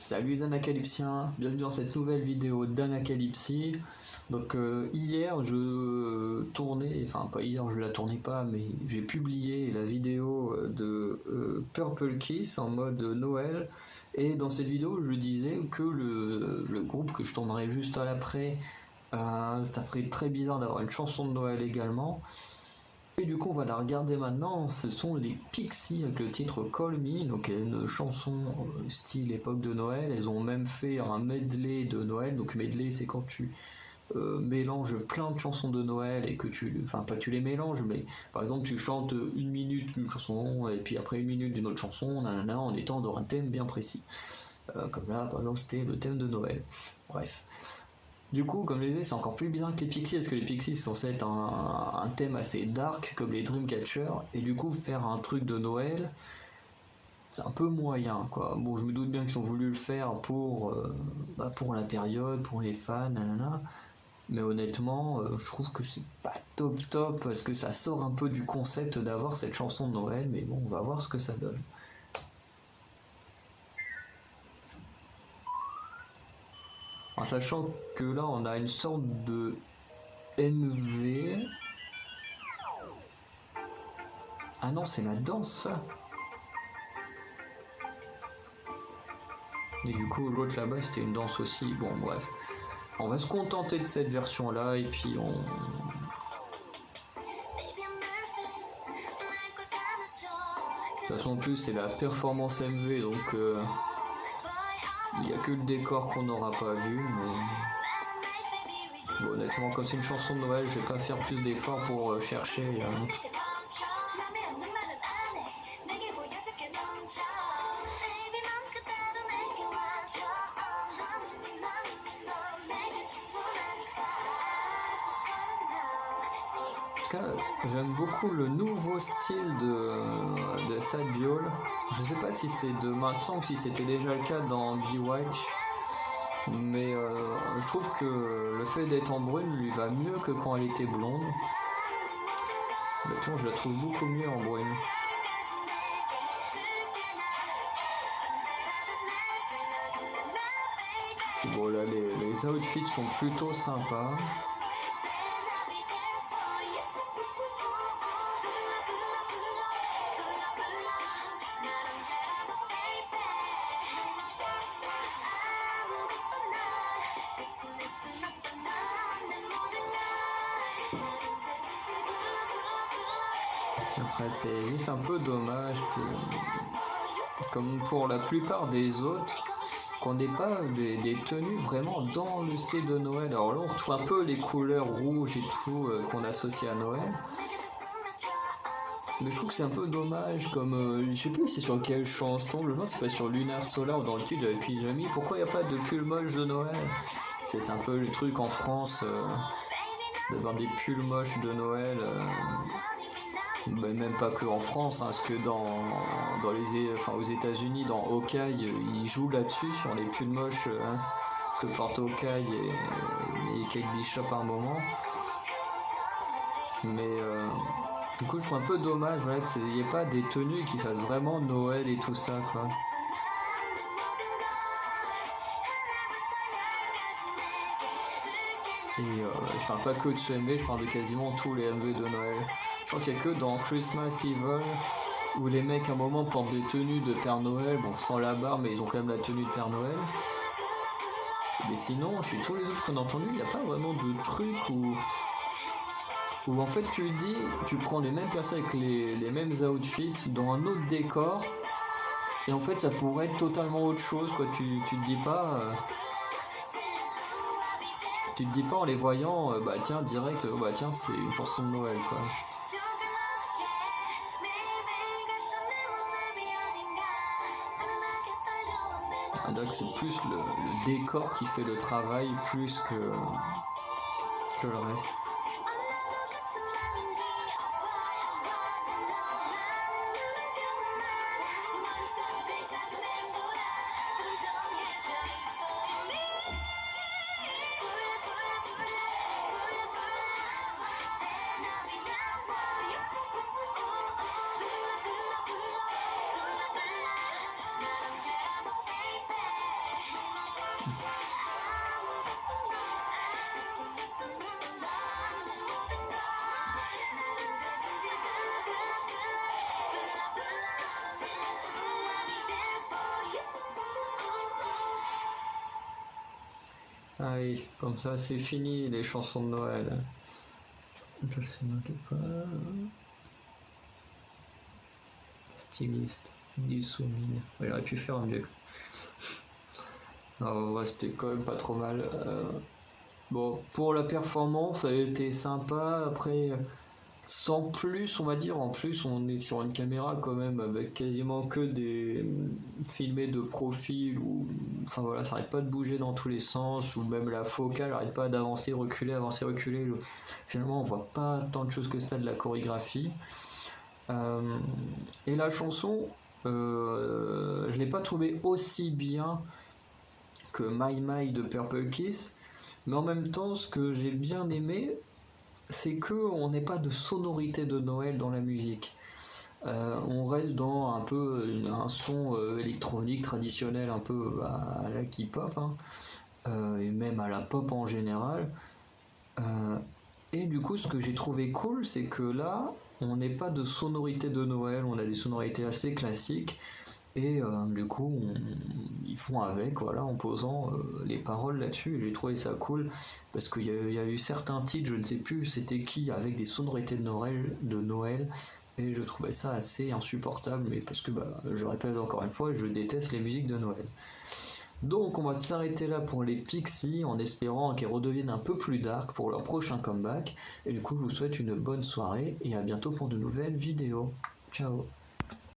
Salut les Anacalypsiens, bienvenue dans cette nouvelle vidéo d'Anacalypsie. Donc hier je tournais, enfin pas hier je la tournais pas, mais j'ai publié la vidéo de Purple Kiss en mode Noël. Et dans cette vidéo je disais que le groupe que je tournerai juste à l'après, ça ferait très bizarre d'avoir une chanson de Noël également. Et du coup on va la regarder maintenant, ce sont les Pixies avec le titre Call Me, donc une chanson style époque de Noël. Elles ont même fait un medley de Noël, donc medley c'est quand tu mélanges plein de chansons de Noël et que enfin pas tu les mélanges, mais par exemple tu chantes une minute d'une chanson et puis après une minute d'une autre chanson, nanana, en étant dans un thème bien précis. Comme là par exemple c'était le thème de Noël. Bref. Du coup, comme je disais, c'est encore plus bizarre que les Pixies, parce que les Pixies sont censés être un thème assez dark, comme les Dreamcatcher, et du coup, faire un truc de Noël, c'est un peu moyen, quoi. Bon, je me doute bien qu'ils ont voulu le faire pour la période, pour les fans, nanana, mais honnêtement, je trouve que c'est pas top, parce que ça sort un peu du concept d'avoir cette chanson de Noël, mais bon, on va voir ce que ça donne. En sachant que là, on a une sorte de NV. Ah non, c'est la danse, ça. Et du coup, l'autre là-bas, c'était une danse aussi. Bon, bref. On va se contenter de cette version-là, et puis on... De toute façon, en plus, c'est la performance MV, donc... il n'y a que le décor qu'on n'aura pas vu, mais... Bon, honnêtement, comme c'est une chanson de Noël, je vais pas faire plus d'efforts pour chercher... J'aime beaucoup le nouveau style de Sad Biol. Je sais pas si c'est de maintenant ou si c'était déjà le cas dans Bewitch, mais je trouve que le fait d'être en brune lui va mieux que quand elle était blonde. Maintenant, je la trouve beaucoup mieux en brune. Bon, là, les outfits sont plutôt sympas. Après, c'est juste un peu dommage que, comme pour la plupart des autres, qu'on n'ait pas des tenues vraiment dans le style de Noël. Alors là, on retrouve un peu les couleurs rouges et tout qu'on associe à Noël. Mais je trouve que c'est un peu dommage, comme je sais plus c'est sur quelle chanson, le nom c'est pas sur Lunar Solar ou dans le titre j'avais mis pourquoi il n'y a pas de pull moche de Noël. C'est un peu le truc en France d'avoir des pulls moches de Noël. Mais même pas que en France, hein, parce que aux États-Unis, dans Hawkeye, ils jouent là-dessus sur les pulls moches que porte Hawkeye et Kate Bishop à un moment. Mais du coup, je trouve un peu dommage qu'il n'y ait pas des tenues qui fassent vraiment Noël et tout ça, quoi. Et je parle pas que de ce MV, je parle de quasiment tous les MV de Noël. Je crois qu'il n'y a que dans Christmas Evil où les mecs à un moment portent des tenues de Père Noël, bon sans la barbe mais ils ont quand même la tenue de Père Noël. Mais sinon, chez tous les autres qu'on a entendus, il n'y a pas vraiment de truc où en fait tu prends les mêmes personnes avec les mêmes outfits dans un autre décor et en fait ça pourrait être totalement autre chose, quoi. Tu te dis pas... Tu te dis pas en les voyant, bah tiens, direct, bah tiens, c'est une chanson de Noël, quoi. Donc c'est plus le décor qui fait le travail plus que le reste. Allez, comme ça c'est fini les chansons de Noël. Ça se note pas. Styliste, du souvenir. Il aurait pu faire mieux. Non, ouais, c'était quand même pas trop mal. Bon, pour la performance, elle était sympa. Après, sans plus, on va dire. En plus, on est sur une caméra quand même avec quasiment que des filmés de profil. Ou, enfin voilà, ça arrête pas de bouger dans tous les sens. Ou même la focale arrête pas d'avancer, reculer, avancer, reculer. Finalement, on voit pas tant de choses que ça de la chorégraphie. Et la chanson, je l'ai pas trouvée aussi bien que My My de Purple Kiss, mais en même temps, ce que j'ai bien aimé, c'est que on n'ait pas de sonorité de Noël dans la musique. On reste dans un peu un son électronique traditionnel, un peu à la K-pop, hein, et même à la pop en général. Et du coup, ce que j'ai trouvé cool, c'est que là, on n'est pas de sonorité de Noël, on a des sonorités assez classiques. Et du coup, ils font avec, voilà, en posant les paroles là-dessus. Et j'ai trouvé ça cool parce qu'il y a eu certains titres, je ne sais plus c'était qui, avec des sonorités de Noël, et je trouvais ça assez insupportable. Mais parce que, bah, je répète encore une fois, je déteste les musiques de Noël. Donc, on va s'arrêter là pour les Pixies en espérant qu'elles redeviennent un peu plus dark pour leur prochain comeback. Et du coup, je vous souhaite une bonne soirée et à bientôt pour de nouvelles vidéos. Ciao.